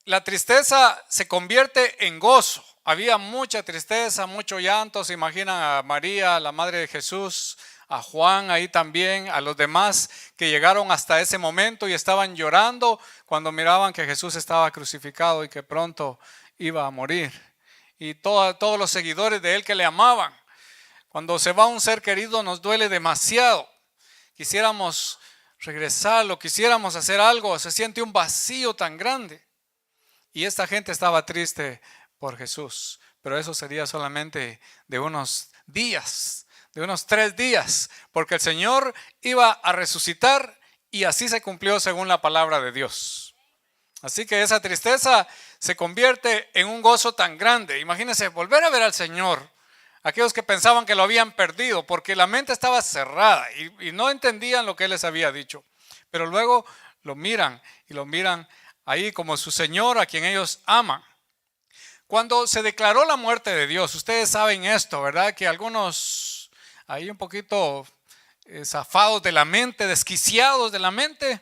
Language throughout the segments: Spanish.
la tristeza se convierte en gozo. Había mucha tristeza, mucho llanto. Se imaginan a María, la madre de Jesús, a Juan ahí también, a los demás que llegaron hasta ese momento y estaban llorando cuando miraban que Jesús estaba crucificado y que pronto iba a morir. Y todos los seguidores de él que le amaban. Cuando se va un ser querido nos duele demasiado. Quisiéramos regresarlo, quisiéramos hacer algo, se siente un vacío tan grande. Y esta gente estaba triste por Jesús, pero eso sería solamente de unos días, de unos 3 días, porque el Señor iba a resucitar y así se cumplió según la palabra de Dios. Así que esa tristeza se convierte en un gozo tan grande. Imagínense volver a ver al Señor, aquellos que pensaban que lo habían perdido, porque la mente estaba cerrada y no entendían lo que Él les había dicho, pero luego lo miran y lo miran ahí como su Señor a quien ellos aman. Cuando se declaró la muerte de Dios, ustedes saben esto, ¿verdad? Que algunos ahí un poquito zafados de la mente, desquiciados de la mente,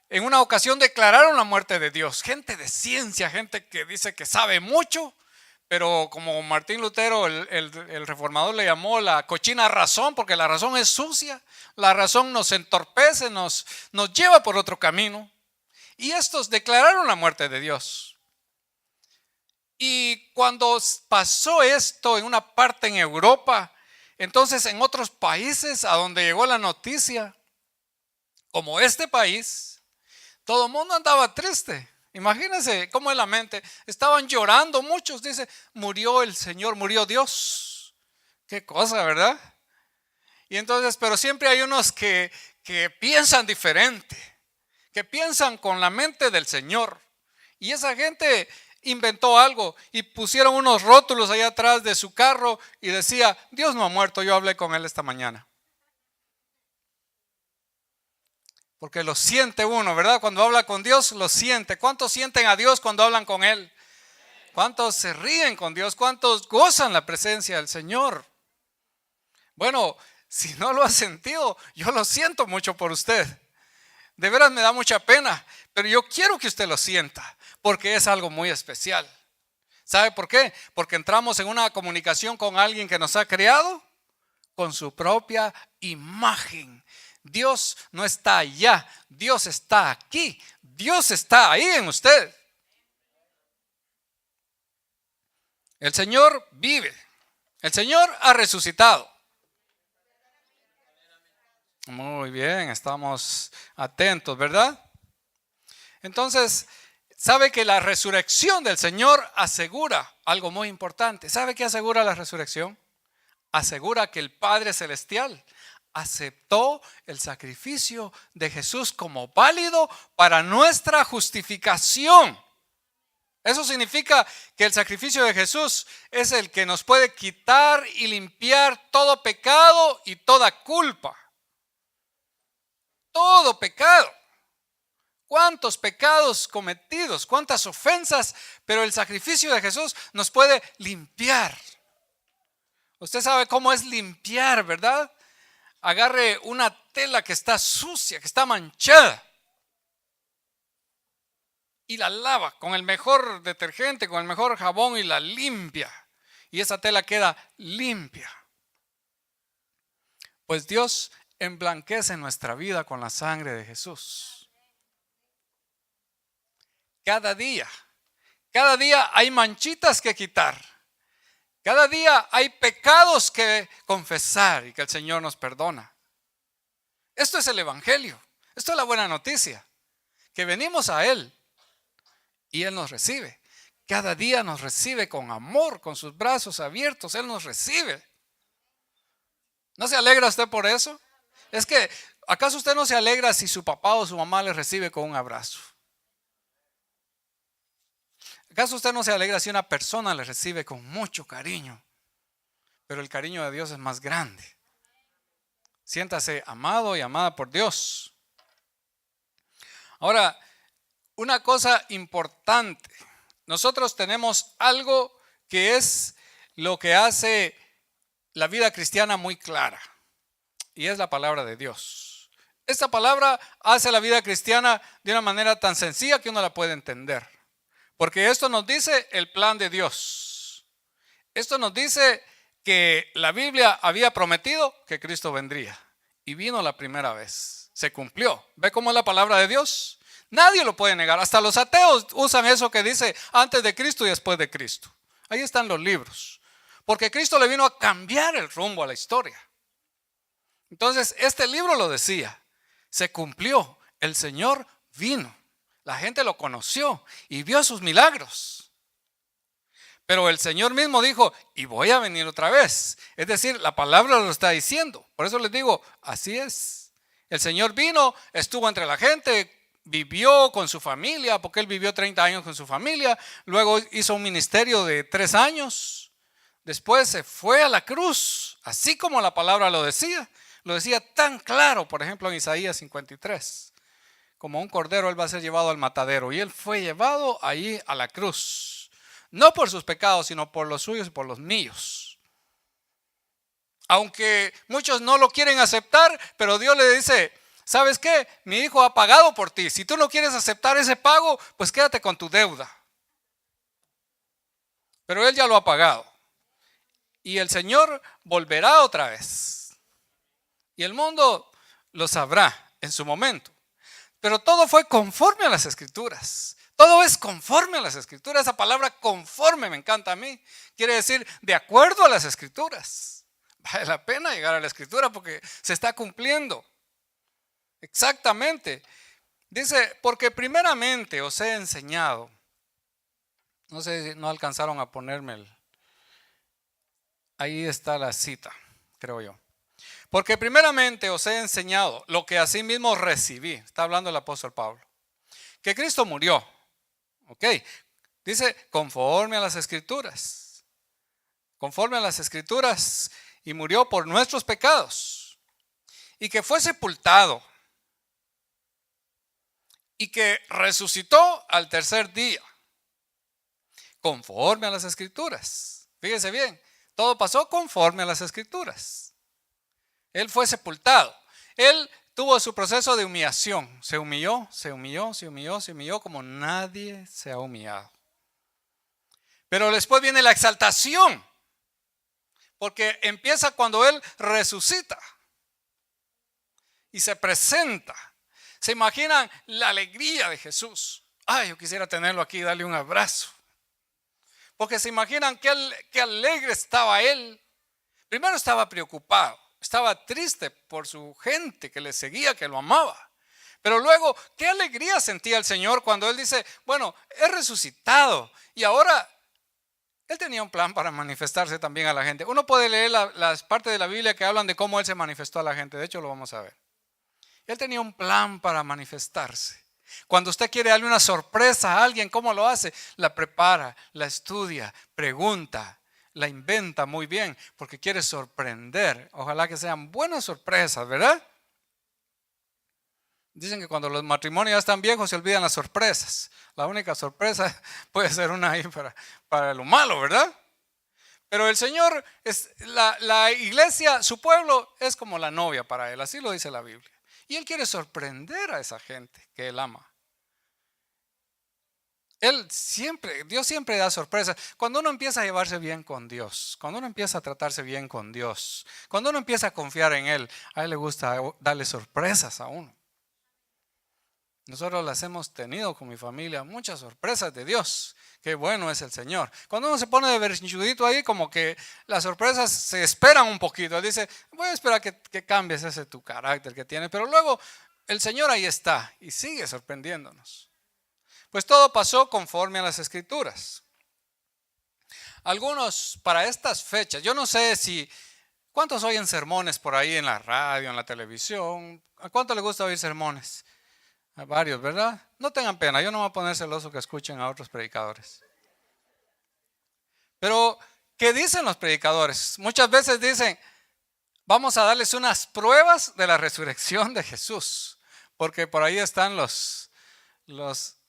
en una ocasión declararon la muerte de Dios. Gente de ciencia, gente que dice que sabe mucho, pero como Martín Lutero, el reformador, le llamó la cochina razón, porque la razón es sucia, la razón nos entorpece, nos lleva por otro camino. Y estos declararon la muerte de Dios. Y cuando pasó esto en una parte en Europa, entonces en otros países a donde llegó la noticia, como este país, todo el mundo andaba triste. Imagínense cómo es la mente. Estaban llorando muchos, dice, murió el Señor, murió Dios. Qué cosa, ¿verdad? Y entonces, pero siempre hay unos que piensan diferente, que piensan con la mente del Señor. Y esa gente inventó algo y pusieron unos rótulos allá atrás de su carro y decía, Dios no ha muerto, yo hablé con Él esta mañana. Porque lo siente uno, ¿verdad? Cuando habla con Dios, lo siente. ¿Cuántos sienten a Dios cuando hablan con Él? ¿Cuántos se ríen con Dios? ¿Cuántos gozan la presencia del Señor? Bueno, si no lo ha sentido, yo lo siento mucho por usted. De veras me da mucha pena, pero yo quiero que usted lo sienta, porque es algo muy especial. ¿Sabe por qué? Porque entramos en una comunicación con alguien que nos ha creado con su propia imagen. Dios no está allá, Dios está aquí, Dios está ahí en usted. El Señor vive, el Señor ha resucitado. Muy bien, estamos atentos, ¿verdad? Entonces, ¿sabe que la resurrección del Señor asegura algo muy importante? ¿Sabe qué asegura la resurrección? Asegura que el Padre Celestial aceptó el sacrificio de Jesús como válido para nuestra justificación. Eso significa que el sacrificio de Jesús es el que nos puede quitar y limpiar todo pecado y toda culpa. Todo pecado. ¿Cuántos pecados cometidos? ¿Cuántas ofensas? Pero el sacrificio de Jesús nos puede limpiar. Usted sabe cómo es limpiar, ¿verdad? Agarre una tela que está sucia, que está manchada, y la lava con el mejor detergente, con el mejor jabón y la limpia. Y esa tela queda limpia. Pues Dios emblanquece nuestra vida con la sangre de Jesús. Cada día hay manchitas que quitar. Cada día hay pecados que confesar y que el Señor nos perdona. Esto es el Evangelio. Esto es la buena noticia. Que venimos a Él y Él nos recibe. Cada día nos recibe con amor, con sus brazos abiertos. Él nos recibe. ¿No se alegra usted por eso? Es que, ¿acaso usted no se alegra si su papá o su mamá le recibe con un abrazo? ¿Acaso usted no se alegra si una persona le recibe con mucho cariño? Pero el cariño de Dios es más grande. Siéntase amado y amada por Dios. Ahora, una cosa importante. Nosotros tenemos algo que es lo que hace la vida cristiana muy clara. Y es la palabra de Dios. Esta palabra hace la vida cristiana de una manera tan sencilla que uno la puede entender. Porque esto nos dice el plan de Dios. Esto nos dice que la Biblia había prometido que Cristo vendría. Y vino la primera vez. Se cumplió. ¿Ve cómo es la palabra de Dios? Nadie lo puede negar. Hasta los ateos usan eso que dice antes de Cristo y después de Cristo. Ahí están los libros. Porque Cristo le vino a cambiar el rumbo a la historia. Entonces, este libro lo decía. Se cumplió. El Señor vino. La gente lo conoció y vio sus milagros. Pero el Señor mismo dijo, y voy a venir otra vez. Es decir, la palabra lo está diciendo. Por eso les digo, así es. El Señor vino, estuvo entre la gente, vivió con su familia, porque Él vivió 30 años con su familia. Luego hizo un ministerio de 3 años. Después se fue a la cruz, así como la palabra lo decía. Lo decía tan claro, por ejemplo, en Isaías 53. Como un cordero Él va a ser llevado al matadero. Y Él fue llevado allí a la cruz. No por sus pecados, sino por los suyos y por los míos. Aunque muchos no lo quieren aceptar, pero Dios le dice, ¿sabes qué? Mi hijo ha pagado por ti. Si tú no quieres aceptar ese pago, pues quédate con tu deuda. Pero Él ya lo ha pagado. Y el Señor volverá otra vez. Y el mundo lo sabrá en su momento. Pero todo fue conforme a las Escrituras. Todo es conforme a las Escrituras. Esa palabra conforme me encanta a mí. Quiere decir de acuerdo a las Escrituras. Vale la pena llegar a la Escritura porque se está cumpliendo. Exactamente. Dice, porque primeramente os he enseñado. No sé si no alcanzaron a ponerme ahí está la cita, creo yo. Porque primeramente os he enseñado lo que asimismo recibí. Está hablando el apóstol Pablo. Que Cristo murió. Ok. Dice conforme a las Escrituras. Conforme a las Escrituras. Y murió por nuestros pecados. Y que fue sepultado. Y que resucitó al tercer día. Conforme a las Escrituras. Fíjese bien. Todo pasó conforme a las Escrituras. Él fue sepultado. Él tuvo su proceso de humillación. Se humilló, se humilló, se humilló, se humilló como nadie se ha humillado. Pero después viene la exaltación. Porque empieza cuando Él resucita. Y se presenta. ¿Se imaginan la alegría de Jesús? Ay, yo quisiera tenerlo aquí y darle un abrazo. Porque se imaginan qué alegre estaba Él. Primero estaba preocupado. Estaba triste por su gente que le seguía, que lo amaba. Pero luego, qué alegría sentía el Señor cuando Él dice, bueno, he resucitado. Y ahora, Él tenía un plan para manifestarse también a la gente. Uno puede leer las partes de la Biblia que hablan de cómo Él se manifestó a la gente. De hecho, lo vamos a ver. Él tenía un plan para manifestarse. Cuando usted quiere darle una sorpresa a alguien, ¿cómo lo hace? La prepara, la estudia, pregunta. La inventa muy bien porque quiere sorprender. Ojalá que sean buenas sorpresas, ¿verdad? Dicen que cuando los matrimonios ya están viejos se olvidan las sorpresas. La única sorpresa puede ser una ahí para lo malo, ¿verdad? Pero el Señor, la iglesia, su pueblo es como la novia para Él. Así lo dice la Biblia. Y Él quiere sorprender a esa gente que Él ama. Dios siempre da sorpresas. Cuando uno empieza a llevarse bien con Dios, cuando uno empieza a tratarse bien con Dios, cuando uno empieza a confiar en Él, a Él le gusta darle sorpresas a uno. Nosotros las hemos tenido con mi familia, muchas sorpresas de Dios. Qué bueno es el Señor. Cuando uno se pone de berrinchudito ahí, como que las sorpresas se esperan un poquito. Él dice, voy a esperar que cambies ese tu carácter que tienes. Pero luego el Señor ahí está y sigue sorprendiéndonos. Pues todo pasó conforme a las Escrituras. Algunos para estas fechas, yo no sé ¿cuántos oyen sermones por ahí en la radio, en la televisión? ¿A cuánto les gusta oír sermones? A varios, ¿verdad? No tengan pena, yo no me voy a poner celoso que escuchen a otros predicadores. Pero, ¿qué dicen los predicadores? Muchas veces dicen, vamos a darles unas pruebas de la resurrección de Jesús. Porque por ahí están los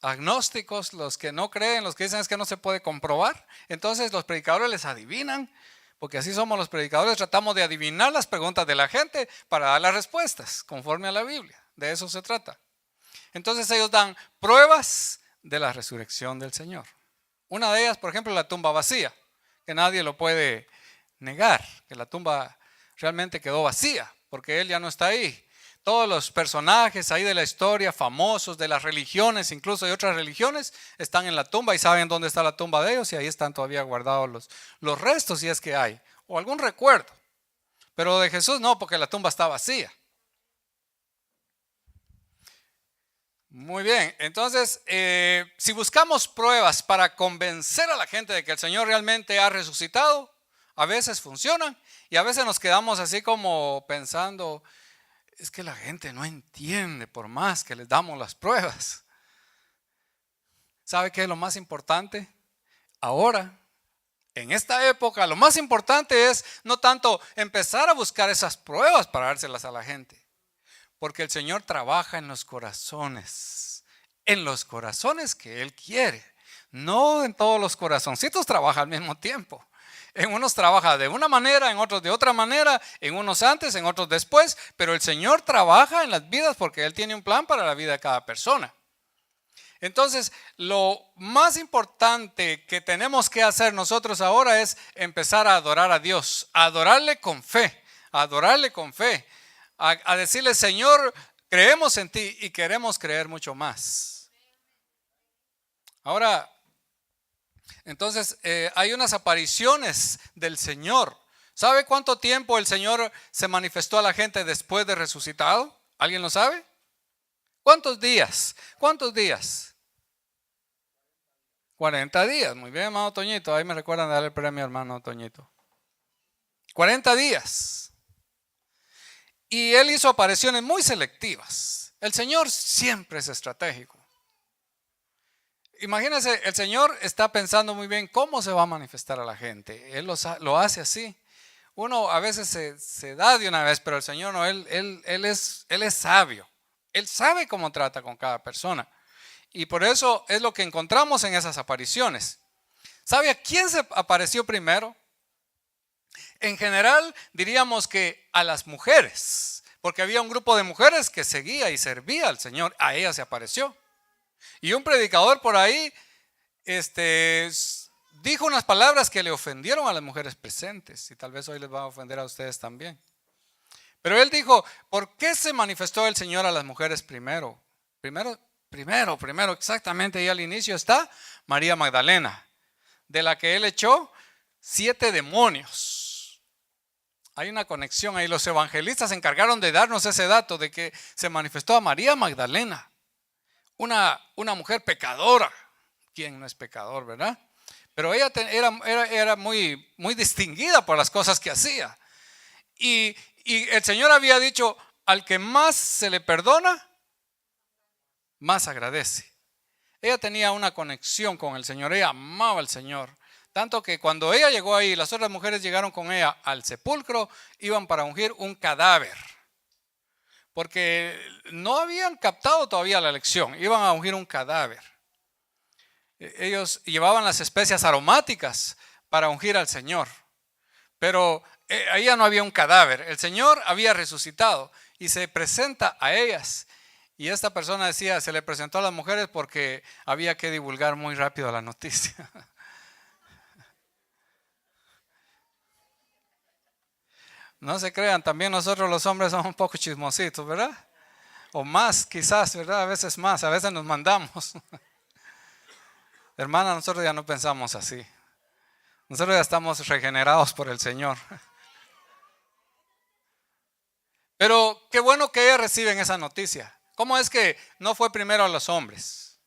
agnósticos, los que no creen, los que dicen es que no se puede comprobar. Entonces los predicadores les adivinan, porque así somos los predicadores, tratamos de adivinar las preguntas de la gente para dar las respuestas conforme a la Biblia. De eso se trata. Entonces ellos dan pruebas de la resurrección del Señor. Una de ellas, por ejemplo, la tumba vacía, que nadie lo puede negar, que la tumba realmente quedó vacía, porque él ya no está ahí. Todos los personajes ahí de la historia, famosos de las religiones, incluso de otras religiones, están en la tumba y saben dónde está la tumba de ellos y ahí están todavía guardados los restos, si es que hay, o algún recuerdo. Pero de Jesús no, porque la tumba está vacía. Muy bien, entonces, si buscamos pruebas para convencer a la gente de que el Señor realmente ha resucitado, a veces funcionan y a veces nos quedamos así como pensando, es que la gente no entiende por más que les damos las pruebas. ¿Sabe qué es lo más importante? Ahora, en esta época, lo más importante es no tanto empezar a buscar esas pruebas para dárselas a la gente, porque el Señor trabaja en los corazones que Él quiere, no en todos los corazoncitos trabaja al mismo tiempo. En unos trabaja de una manera, en otros de otra manera, en unos antes, en otros después, pero el Señor trabaja en las vidas porque Él tiene un plan para la vida de cada persona. Entonces, lo más importante que tenemos que hacer nosotros ahora es empezar a adorar a Dios, a adorarle con fe, a decirle, Señor, creemos en ti y queremos creer mucho más. Ahora, entonces, hay unas apariciones del Señor. ¿Sabe cuánto tiempo el Señor se manifestó a la gente después de resucitado? ¿Alguien lo sabe? ¿Cuántos días? 40 días. Muy bien, hermano Toñito. Ahí me recuerdan de darle el premio, hermano Toñito. 40 días. Y Él hizo apariciones muy selectivas. El Señor siempre es estratégico. Imagínense, el Señor está pensando muy bien cómo se va a manifestar a la gente. Él lo hace así. Uno a veces se da de una vez, pero el Señor no, Él es sabio. Él sabe cómo trata con cada persona. Y por eso es lo que encontramos en esas apariciones. ¿Sabe a quién se apareció primero? En general diríamos que a las mujeres, porque había un grupo de mujeres que seguía y servía al Señor. A ellas se apareció. Y un predicador por ahí dijo unas palabras que le ofendieron a las mujeres presentes y tal vez hoy les va a ofender a ustedes también. Pero él dijo, ¿por qué se manifestó el Señor a las mujeres primero? Primero, exactamente ahí al inicio está María Magdalena, de la que él echó 7 demonios. Hay una conexión ahí. Los evangelistas se encargaron de darnos ese dato de que se manifestó a María Magdalena. Una mujer pecadora. ¿Quién no es pecador, verdad? Pero ella era muy, muy distinguida por las cosas que hacía. Y el Señor había dicho, al que más se le perdona, más agradece. Ella tenía una conexión con el Señor. Ella amaba al Señor. Tanto que cuando ella llegó ahí, las otras mujeres llegaron con ella al sepulcro, iban para ungir un cadáver. Porque no habían captado todavía la lección, iban a ungir un cadáver. Ellos llevaban las especias aromáticas para ungir al Señor. Pero ahí ya no había un cadáver, el Señor había resucitado y se presenta a ellas. Y esta persona decía, se le presentó a las mujeres porque había que divulgar muy rápido la noticia. No se crean, también nosotros los hombres somos un poco chismositos, ¿verdad? O más quizás, ¿verdad? A veces más, a veces nos mandamos. Hermana, nosotros ya no pensamos así. Nosotros ya estamos regenerados por el Señor. Pero qué bueno que ellas reciben esa noticia. ¿Cómo es que no fue primero a los hombres?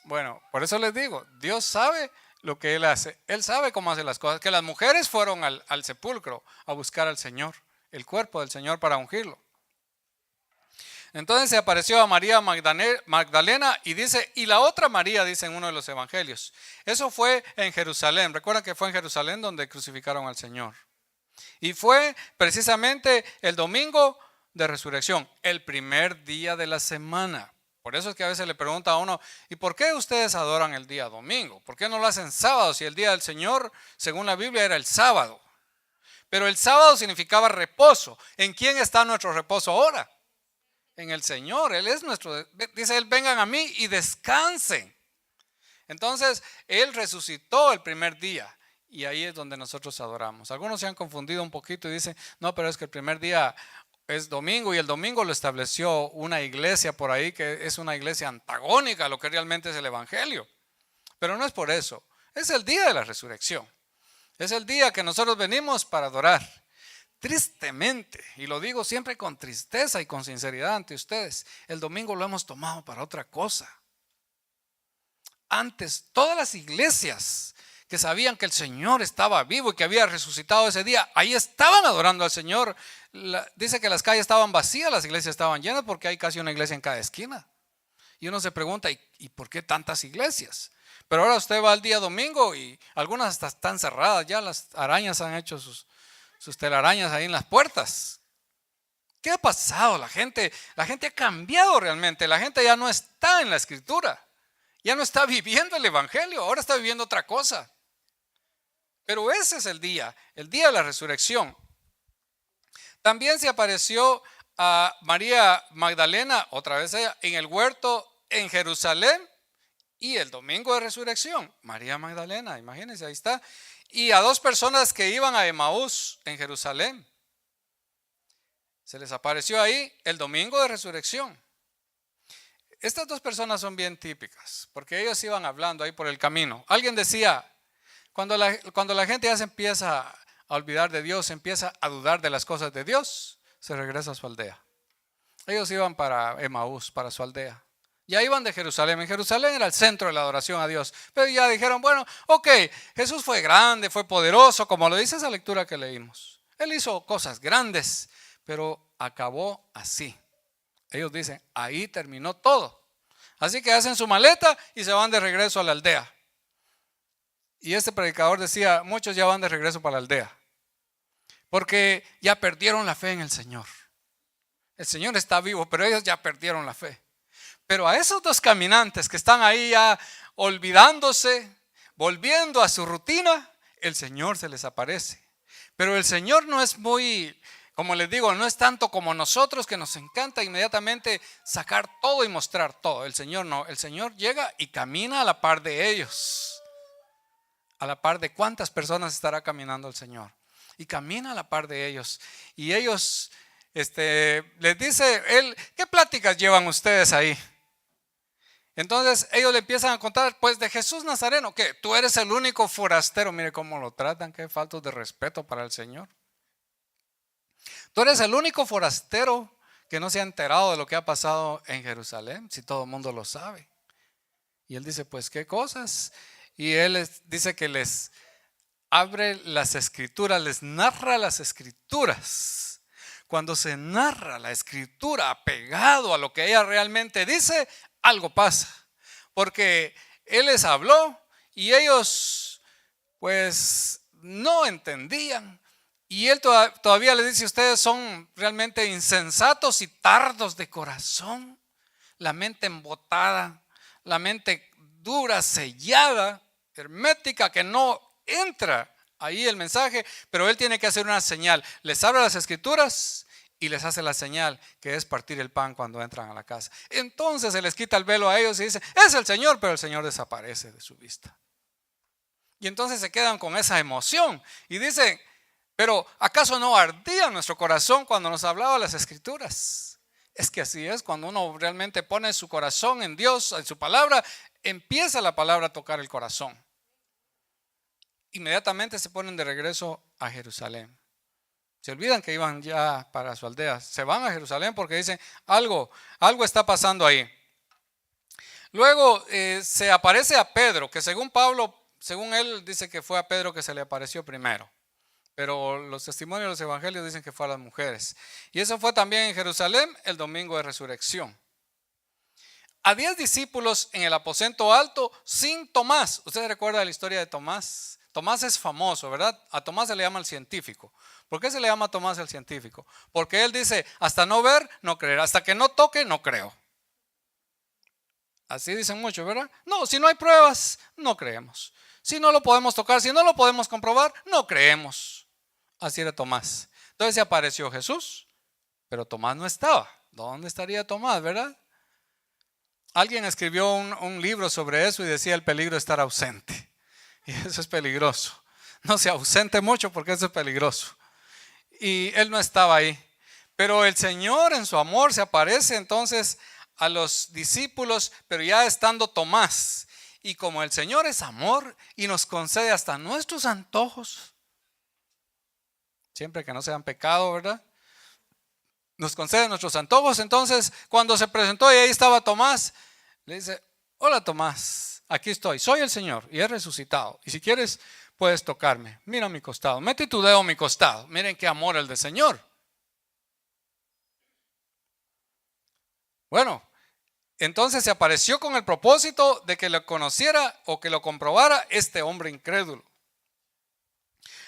Bueno, por eso les digo, Dios sabe lo que Él hace. Él sabe cómo hace las cosas. Que las mujeres fueron al sepulcro a buscar al Señor, el cuerpo del Señor para ungirlo. Entonces se apareció a María Magdalena y dice, y la otra María, dice en uno de los evangelios. Eso fue en Jerusalén. Recuerdan que fue en Jerusalén donde crucificaron al Señor. Y fue precisamente el domingo de resurrección, el primer día de la semana. Por eso es que a veces le pregunta a uno, ¿y por qué ustedes adoran el día domingo? ¿Por qué no lo hacen sábado si el día del Señor, según la Biblia, era el sábado? Pero el sábado significaba reposo. ¿En quién está nuestro reposo ahora? En el Señor. Él es nuestro. Dice Él, vengan a mí y descansen. Entonces, Él resucitó el primer día y ahí es donde nosotros adoramos. Algunos se han confundido un poquito y dicen, no, pero es que el primer día es domingo y el domingo lo estableció una iglesia por ahí que es una iglesia antagónica a lo que realmente es el evangelio. Pero no es por eso, es el día de la resurrección. Es el día que nosotros venimos para adorar. Tristemente, y lo digo siempre con tristeza y con sinceridad ante ustedes, el domingo lo hemos tomado para otra cosa. Antes, todas las iglesias que sabían que el Señor estaba vivo y que había resucitado ese día, ahí estaban adorando al Señor. Dice que las calles estaban vacías, las iglesias estaban llenas porque hay casi una iglesia en cada esquina. Y uno se pregunta, ¿y por qué tantas iglesias? Pero ahora usted va al día domingo y algunas hasta están cerradas, ya las arañas han hecho sus telarañas ahí en las puertas. ¿Qué ha pasado? La gente ha cambiado realmente, la gente ya no está en la escritura. Ya no está viviendo el evangelio, ahora está viviendo otra cosa. Pero ese es el día de la resurrección. También se apareció a María Magdalena, otra vez ella, en el huerto en Jerusalén y el domingo de resurrección. María Magdalena, imagínense, ahí está. Y a 2 personas que iban a Emaús en Jerusalén. Se les apareció ahí el domingo de resurrección. Estas 2 personas son bien típicas, porque ellos iban hablando ahí por el camino. Alguien decía, cuando la gente ya se empieza a olvidar de Dios, empieza a dudar de las cosas de Dios, se regresa a su aldea. Ellos iban para Emaús, para su aldea. Ya iban de Jerusalén. En Jerusalén era el centro de la adoración a Dios. Pero ya dijeron, bueno, ok, Jesús fue grande, fue poderoso, como lo dice esa lectura que leímos. Él hizo cosas grandes, pero acabó así. Ellos dicen, ahí terminó todo. Así que hacen su maleta y se van de regreso a la aldea. Y este predicador decía, muchos ya van de regreso para la aldea, porque ya perdieron la fe en el Señor. El Señor está vivo, pero ellos ya perdieron la fe. Pero a esos 2 caminantes que están ahí ya olvidándose, volviendo a su rutina, el Señor se les aparece. Pero el Señor no es muy... Como les digo, no es tanto como nosotros que nos encanta inmediatamente sacar todo y mostrar todo. El Señor no, el Señor llega y camina a la par de ellos. A la par de cuántas personas estará caminando el Señor. Y camina a la par de ellos. Y ellos, les dice él, ¿qué pláticas llevan ustedes ahí? Entonces ellos le empiezan a contar, pues de Jesús Nazareno, que tú eres el único forastero. Mire cómo lo tratan, qué falta de respeto para el Señor. Tú eres el único forastero que no se ha enterado de lo que ha pasado en Jerusalén, si todo el mundo lo sabe. Y él dice, pues qué cosas. Y él dice que les abre las escrituras, les narra las escrituras. Cuando se narra la escritura apegado a lo que ella realmente dice, algo pasa. Porque él les habló y ellos pues no entendían. Y él todavía le dice, ustedes son realmente insensatos y tardos de corazón. La mente embotada, la mente dura, sellada, hermética, que no entra ahí el mensaje. Pero él tiene que hacer una señal. Les abre las escrituras y les hace la señal, que es partir el pan cuando entran a la casa. Entonces se les quita el velo a ellos y dice, es el Señor, pero el Señor desaparece de su vista. Y entonces se quedan con esa emoción y dicen, pero ¿acaso no ardía nuestro corazón cuando nos hablaba las escrituras? Es que así es, cuando uno realmente pone su corazón en Dios, en su palabra, empieza la palabra a tocar el corazón. Inmediatamente se ponen de regreso a Jerusalén. Se olvidan que iban ya para su aldea. Se van a Jerusalén porque dicen, algo está pasando ahí. Luego se aparece a Pedro, que según Pablo, según él dice que fue a Pedro que se le apareció primero. Pero los testimonios de los evangelios dicen que fue a las mujeres. Y eso fue también en Jerusalén el domingo de resurrección. A 10 discípulos en el aposento alto sin Tomás. ¿Usted recuerda la historia de Tomás? Tomás es famoso, ¿verdad? A Tomás se le llama el científico. ¿Por qué se le llama a Tomás el científico? Porque él dice, hasta no ver, no creer. Hasta que no toque, no creo. Así dicen muchos, ¿verdad? No, si no hay pruebas, no creemos. Si no lo podemos tocar, si no lo podemos comprobar, no creemos. Así era Tomás. Entonces se apareció Jesús, pero Tomás no estaba. ¿Dónde estaría Tomás, verdad? Alguien escribió un libro sobre eso y decía el peligro de estar ausente. Y eso es peligroso. No se ausente mucho porque eso es peligroso. Y él no estaba ahí. Pero el Señor en su amor se aparece entonces a los discípulos, pero ya estando Tomás. Y como el Señor es amor y nos concede hasta nuestros antojos, siempre que no sean pecado, ¿verdad? Nos concede nuestros antojos. Entonces, cuando se presentó y ahí estaba Tomás, le dice: hola Tomás, aquí estoy, soy el Señor y he resucitado. Y si quieres, puedes tocarme. Mira mi costado, mete tu dedo en mi costado. Miren qué amor el del Señor. Bueno, entonces se apareció con el propósito de que lo conociera o que lo comprobara este hombre incrédulo.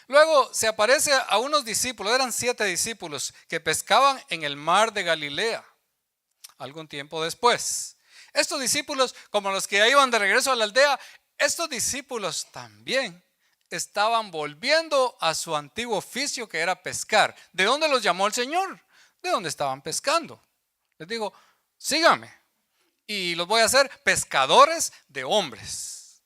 Luego se aparece a unos discípulos, eran 7 discípulos que pescaban en el mar de Galilea algún tiempo después. Estos discípulos, como los que ya iban de regreso a la aldea, estos discípulos también estaban volviendo a su antiguo oficio, que era pescar. ¿De dónde los llamó el Señor? De donde estaban pescando. Les digo: síganme y los voy a hacer pescadores de hombres.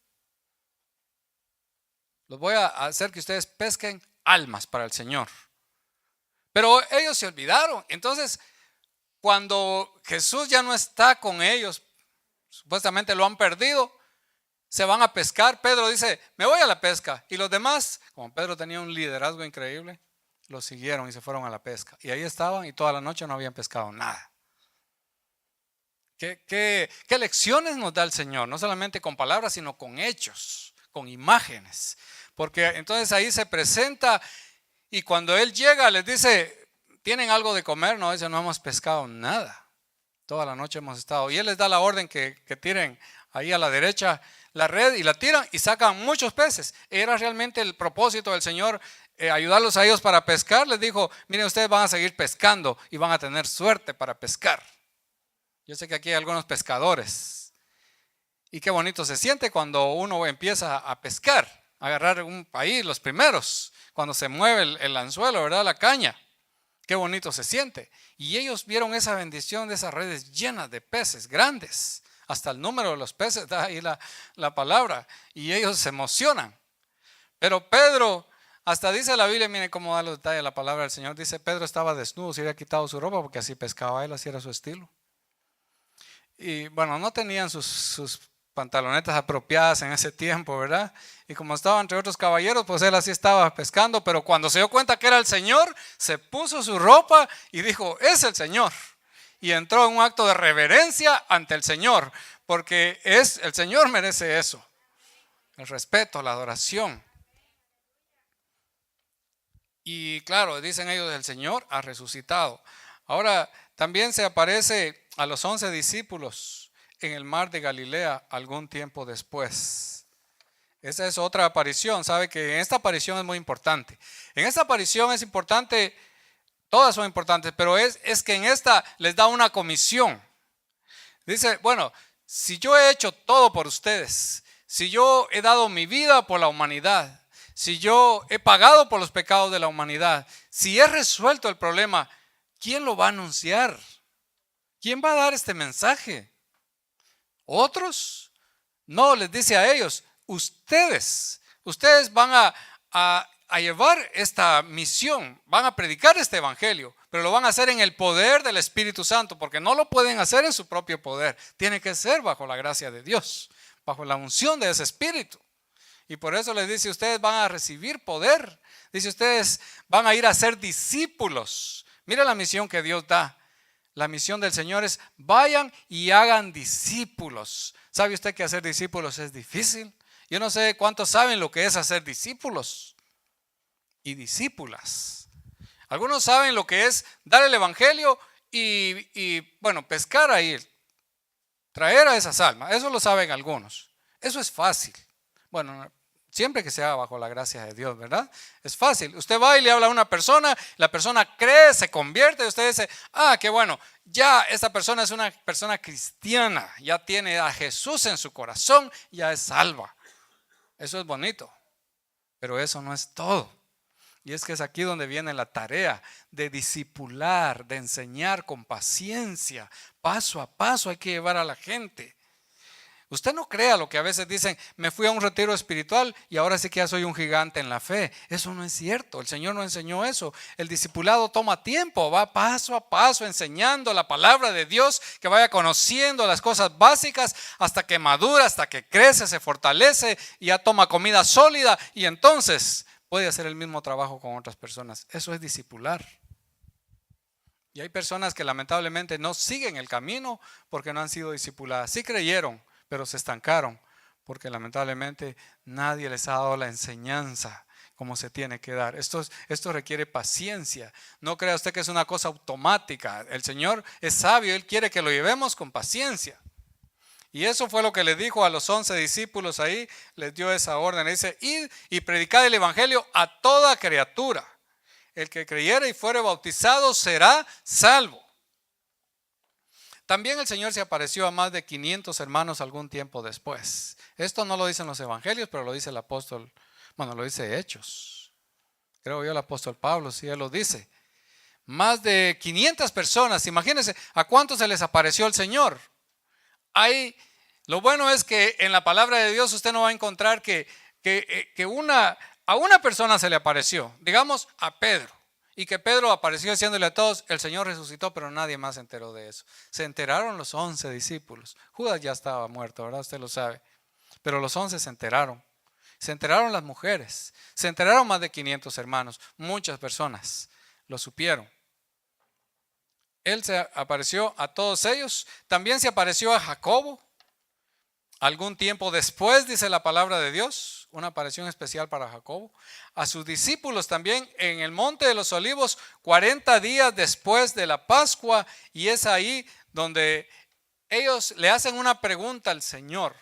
Los voy a hacer que ustedes pesquen almas para el Señor. Pero ellos se olvidaron. Entonces, cuando Jesús ya no está con ellos, supuestamente lo han perdido, se van a pescar. Pedro dice: me voy a la pesca. Y los demás, como Pedro tenía un liderazgo increíble, lo siguieron y se fueron a la pesca. Y ahí estaban y toda la noche no habían pescado nada. ¿Qué lecciones nos da el Señor? No solamente con palabras, sino con hechos, con imágenes. Porque entonces ahí se presenta y cuando Él llega les dice: ¿tienen algo de comer? No, dice: no hemos pescado nada. Toda la noche hemos estado. Y Él les da la orden que tiren ahí a la derecha la red y la tiran y sacan muchos peces. Era realmente el propósito del Señor, ayudarlos a ellos para pescar. Les dijo: miren, ustedes van a seguir pescando y van a tener suerte para pescar. Yo sé que aquí hay algunos pescadores y qué bonito se siente cuando uno empieza a pescar, a agarrar un país, los primeros, cuando se mueve el anzuelo, ¿verdad? La caña. Qué bonito se siente. Y ellos vieron esa bendición de esas redes llenas de peces grandes. Hasta el número de los peces da ahí la palabra. Y ellos se emocionan. Pero Pedro, hasta dice la Biblia, miren cómo da los detalles la palabra del Señor. Dice: Pedro estaba desnudo, se había quitado su ropa porque así pescaba él, así era su estilo. Y bueno, no tenían sus pantalonetas apropiadas en ese tiempo, ¿verdad? Y como estaba entre otros caballeros, pues él así estaba pescando. Pero cuando se dio cuenta que era el Señor, se puso su ropa y dijo: es el Señor. Y entró en un acto de reverencia ante el Señor, porque el Señor merece eso, el respeto, la adoración. Y claro, dicen ellos: el Señor ha resucitado. Ahora también se aparece a los 11 discípulos en el mar de Galilea algún tiempo después. Esa es otra aparición. Sabe que en esta aparición es muy importante. En esta aparición es importante, todas son importantes, pero es que en esta les da una comisión. Dice: bueno, si yo he hecho todo por ustedes, si yo he dado mi vida por la humanidad, si yo he pagado por los pecados de la humanidad, si he resuelto el problema, ¿quién lo va a anunciar? ¿Quién va a dar este mensaje? ¿Otros? No, les dice a ellos: ustedes van a llevar esta misión, van a predicar este evangelio, pero lo van a hacer en el poder del Espíritu Santo, porque no lo pueden hacer en su propio poder. Tiene que ser bajo la gracia de Dios, bajo la unción de ese Espíritu. Y por eso les dice: ustedes van a recibir poder. Dice: ustedes van a ir a ser discípulos. Mira la misión que Dios da. La misión del Señor es: vayan y hagan discípulos. ¿Sabe usted que hacer discípulos es difícil? Yo no sé cuántos saben lo que es hacer discípulos y discípulas. Algunos saben lo que es dar el evangelio y bueno, pescar ahí, traer a esas almas. Eso lo saben algunos. Eso es fácil. Bueno, siempre que se haga bajo la gracia de Dios, ¿verdad? Es fácil. Usted va y le habla a una persona, la persona cree, se convierte y usted dice: ah, qué bueno, ya esta persona es una persona cristiana, ya tiene a Jesús en su corazón, ya es salva. Eso es bonito, pero eso no es todo. Y es que es aquí donde viene la tarea de discipular, de enseñar con paciencia. Paso a paso hay que llevar a la gente. Usted no crea lo que a veces dicen, me fui a un retiro espiritual y ahora sí que ya soy un gigante en la fe. Eso no es cierto, el Señor no enseñó eso. El discipulado toma tiempo, va paso a paso enseñando la palabra de Dios, que vaya conociendo las cosas básicas hasta que madura, hasta que crece, se fortalece y ya toma comida sólida y entonces puede hacer el mismo trabajo con otras personas. Eso es discipular. Y hay personas que lamentablemente no siguen el camino porque no han sido discipuladas. Sí creyeron, pero se estancaron porque lamentablemente nadie les ha dado la enseñanza como se tiene que dar. Esto requiere paciencia. No crea usted que es una cosa automática. El Señor es sabio, Él quiere que lo llevemos con paciencia. Y eso fue lo que le dijo a los 11 discípulos ahí, les dio esa orden. Le dice, id y predicad el evangelio a toda criatura. El que creyere y fuere bautizado será salvo. También el Señor se apareció a más de 500 hermanos algún tiempo después. Esto no lo dicen los evangelios, pero lo dice el apóstol, lo dice Hechos. Creo yo el apóstol Pablo, sí, él lo dice. Más de 500 personas, imagínense, ¿a cuántos se les apareció el Señor? Lo bueno es que en la palabra de Dios usted no va a encontrar que a una persona se le apareció, digamos a Pedro. Y que Pedro apareció diciéndole a todos, el Señor resucitó, pero nadie más se enteró de eso. Se enteraron los 11 discípulos. Judas ya estaba muerto, ¿verdad? Usted lo sabe. Pero los 11 se enteraron. Se enteraron las mujeres. Se enteraron más de 500 hermanos. Muchas personas lo supieron. Él se apareció a todos ellos. También se apareció a Jacobo. Algún tiempo después, dice la palabra de Dios, una aparición especial para Jacobo. A sus discípulos también en el Monte de los Olivos, 40 días después de la Pascua. Y es ahí donde ellos le hacen una pregunta al Señor.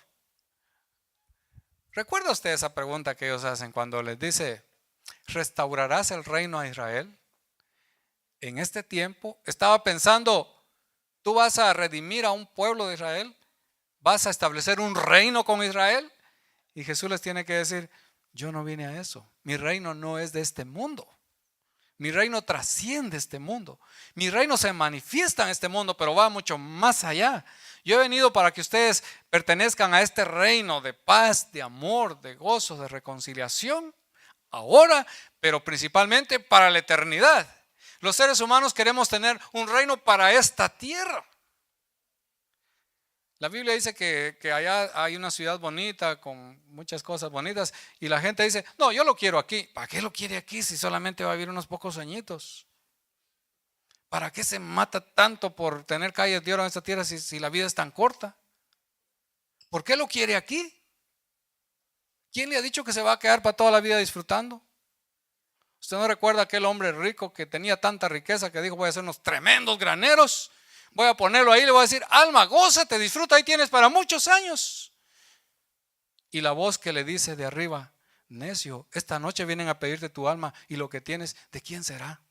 ¿Recuerda usted esa pregunta que ellos hacen cuando les dice, ¿restaurarás el reino a Israel? En este tiempo estaba pensando, ¿tú vas a redimir a un pueblo de Israel? ¿Vas a establecer un reino con Israel? Y Jesús les tiene que decir, yo no vine a eso. Mi reino no es de este mundo. Mi reino trasciende este mundo. Mi reino se manifiesta en este mundo, pero va mucho más allá. Yo he venido para que ustedes pertenezcan a este reino de paz, de amor, de gozo, de reconciliación. Ahora, pero principalmente para la eternidad. Los seres humanos queremos tener un reino para esta tierra. La Biblia dice que allá hay una ciudad bonita con muchas cosas bonitas y la gente dice, no, yo lo quiero aquí. ¿Para qué lo quiere aquí si solamente va a vivir unos pocos añitos? ¿Para qué se mata tanto por tener calles de oro en esta tierra si la vida es tan corta? ¿Por qué lo quiere aquí? ¿Quién le ha dicho que se va a quedar para toda la vida disfrutando? ¿Usted no recuerda aquel hombre rico que tenía tanta riqueza que dijo, voy a hacer unos tremendos graneros? Voy a ponerlo ahí, le voy a decir, alma, gózate, disfruta, ahí tienes para muchos años. Y la voz que le dice de arriba, necio, esta noche vienen a pedirte tu alma y lo que tienes, ¿de quién será?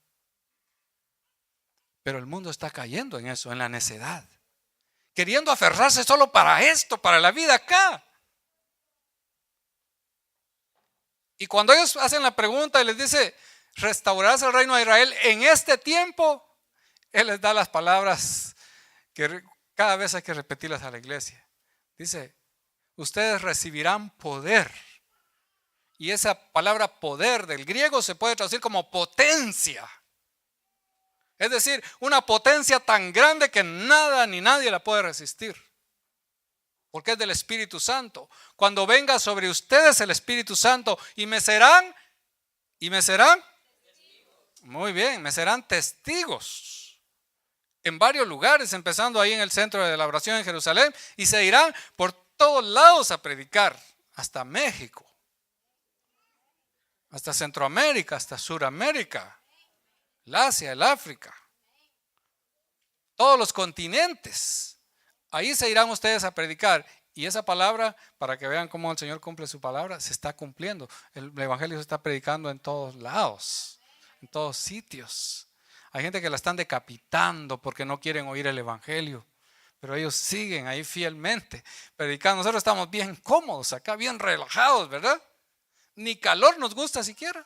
Pero el mundo está cayendo en eso, en la necedad, queriendo aferrarse solo para esto, para la vida acá. Y cuando ellos hacen la pregunta y les dice, ¿restaurarás el reino de Israel en este tiempo? Él les da las palabras que cada vez hay que repetirlas a la iglesia. Dice, ustedes recibirán poder. Y esa palabra poder del griego se puede traducir como potencia. Es decir, una potencia tan grande que nada ni nadie la puede resistir. Porque es del Espíritu Santo. Cuando venga sobre ustedes el Espíritu Santo y me serán muy bien, me serán testigos en varios lugares, empezando ahí en el centro de la oración en Jerusalén, y se irán por todos lados a predicar, hasta México, hasta Centroamérica, hasta Suramérica, el Asia, el África, todos los continentes. Ahí se irán ustedes a predicar. Y esa palabra, para que vean cómo el Señor cumple su palabra, se está cumpliendo. El evangelio se está predicando en todos lados, en todos sitios. Hay gente que la están decapitando porque no quieren oír el evangelio, pero ellos siguen ahí fielmente predicando. Nosotros estamos bien cómodos acá, bien relajados, ¿verdad? Ni calor nos gusta siquiera,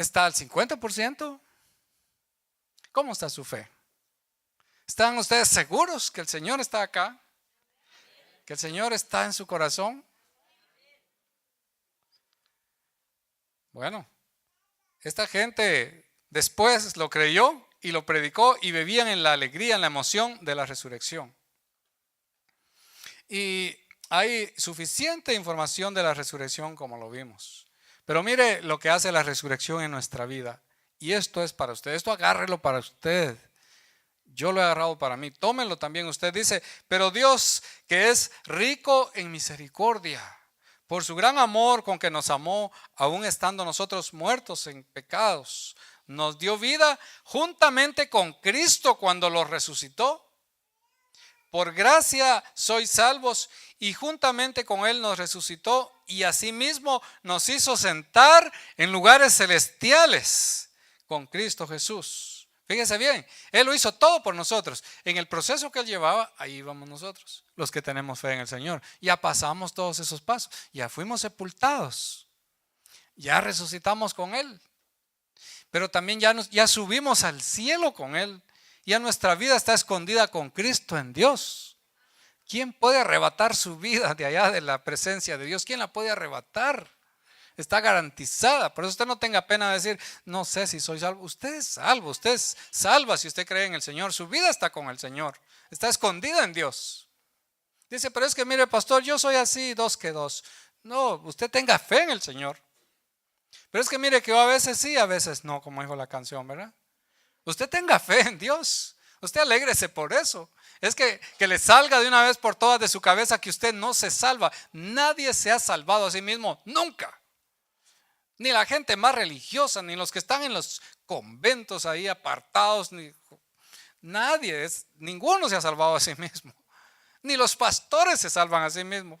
¿Está al 50%? ¿Cómo está su fe? ¿Están ustedes seguros que el Señor está acá? ¿Que el Señor está en su corazón? Bueno, esta gente después lo creyó y lo predicó y vivían en la alegría, en la emoción de la resurrección. Y hay suficiente información de la resurrección como lo vimos. Pero mire lo que hace la resurrección en nuestra vida. Y esto es para usted, esto agárrelo para usted. Yo lo he agarrado para mí, tómenlo también usted. Dice, pero Dios, que es rico en misericordia, por su gran amor con que nos amó, aun estando nosotros muertos en pecados, nos dio vida juntamente con Cristo cuando lo resucitó. Por gracia sois salvos, y juntamente con Él nos resucitó y asimismo nos hizo sentar en lugares celestiales con Cristo Jesús. Fíjese bien, Él lo hizo todo por nosotros. En el proceso que Él llevaba, ahí vamos nosotros, los que tenemos fe en el Señor. Ya pasamos todos esos pasos, ya fuimos sepultados, ya resucitamos con Él, pero también ya subimos al cielo con Él. Ya nuestra vida está escondida con Cristo en Dios. ¿Quién puede arrebatar su vida de allá de la presencia de Dios? ¿Quién la puede arrebatar? Está garantizada. Por eso usted no tenga pena de decir, no sé si soy salvo. Usted es salvo, usted es salva si usted cree en el Señor. Su vida está con el Señor, está escondida en Dios. Dice, pero es que mire, pastor, yo soy así, dos que dos. No, usted tenga fe en el Señor. Pero es que mire que yo a veces sí, a veces no, como dijo la canción, ¿verdad? Usted tenga fe en Dios. Usted alégrese por eso. Es que le salga de una vez por todas de su cabeza que usted no se salva. Nadie se ha salvado a sí mismo, nunca. Ni la gente más religiosa, ni los que están en los conventos ahí apartados, ninguno se ha salvado a sí mismo. Ni los pastores se salvan a sí mismos.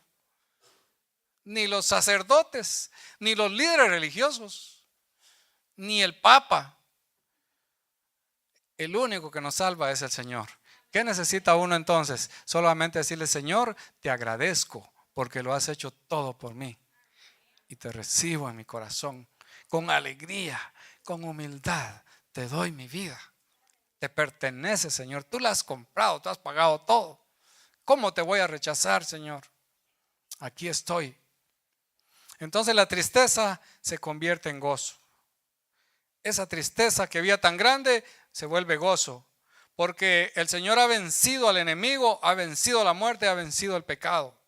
Ni los sacerdotes, ni los líderes religiosos, ni el Papa. El único que nos salva es el Señor. ¿Qué necesita uno entonces? Solamente decirle, Señor, te agradezco porque lo has hecho todo por mí. Y te recibo en mi corazón. Con alegría, con humildad, te doy mi vida. Te pertenece, Señor. Tú la has comprado, tú has pagado todo. ¿Cómo te voy a rechazar, Señor? Aquí estoy. Entonces la tristeza se convierte en gozo. Esa tristeza que había tan grande se vuelve gozo, porque el Señor ha vencido al enemigo, ha vencido la muerte, ha vencido el pecado.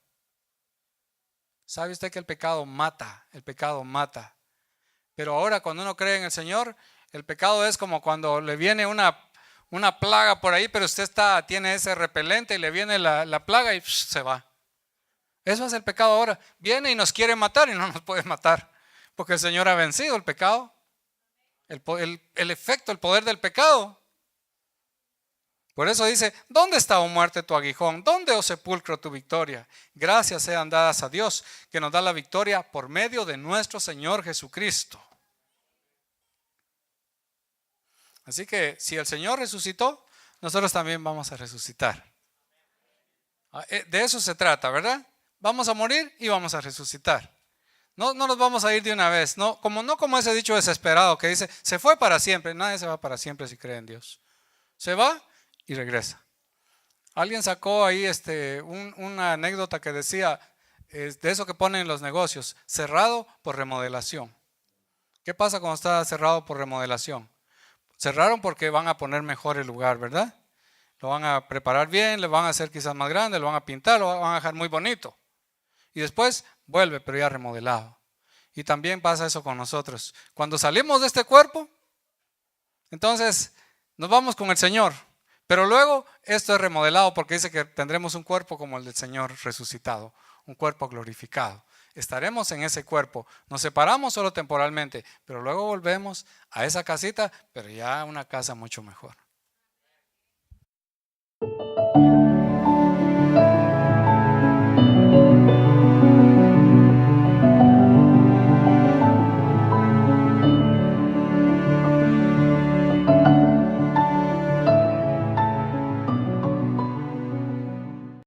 ¿Sabe usted que el pecado mata? El pecado mata. Pero ahora cuando uno cree en el Señor, el pecado es como cuando le viene una plaga por ahí, pero usted tiene ese repelente y le viene la plaga y se va. Eso es el pecado ahora. Viene y nos quiere matar y no nos puede matar, porque el Señor ha vencido el pecado. El efecto, el poder del pecado. Por eso dice, ¿dónde está, oh muerte, tu aguijón? ¿Dónde, oh sepulcro, tu victoria? Gracias sean dadas a Dios, que nos da la victoria por medio de nuestro Señor Jesucristo. Así que si el Señor resucitó, nosotros también vamos a resucitar. De eso se trata, ¿verdad? Vamos a morir y vamos a resucitar. No nos vamos a ir de una vez, no como ese dicho desesperado que dice, se fue para siempre. Nadie se va para siempre si cree en Dios. Se va y regresa. Alguien sacó ahí una anécdota que decía, de eso que ponen en los negocios, cerrado por remodelación. ¿Qué pasa cuando está cerrado por remodelación? Cerraron porque van a poner mejor el lugar, ¿verdad? Lo van a preparar bien, le van a hacer quizás más grande, lo van a pintar, lo van a dejar muy bonito. Y después vuelve, pero ya remodelado. Y también pasa eso con nosotros. Cuando salimos de este cuerpo, entonces nos vamos con el Señor. Pero luego esto es remodelado porque dice que tendremos un cuerpo como el del Señor resucitado, un cuerpo glorificado. Estaremos en ese cuerpo. Nos separamos solo temporalmente, pero luego volvemos a esa casita, pero ya una casa mucho mejor.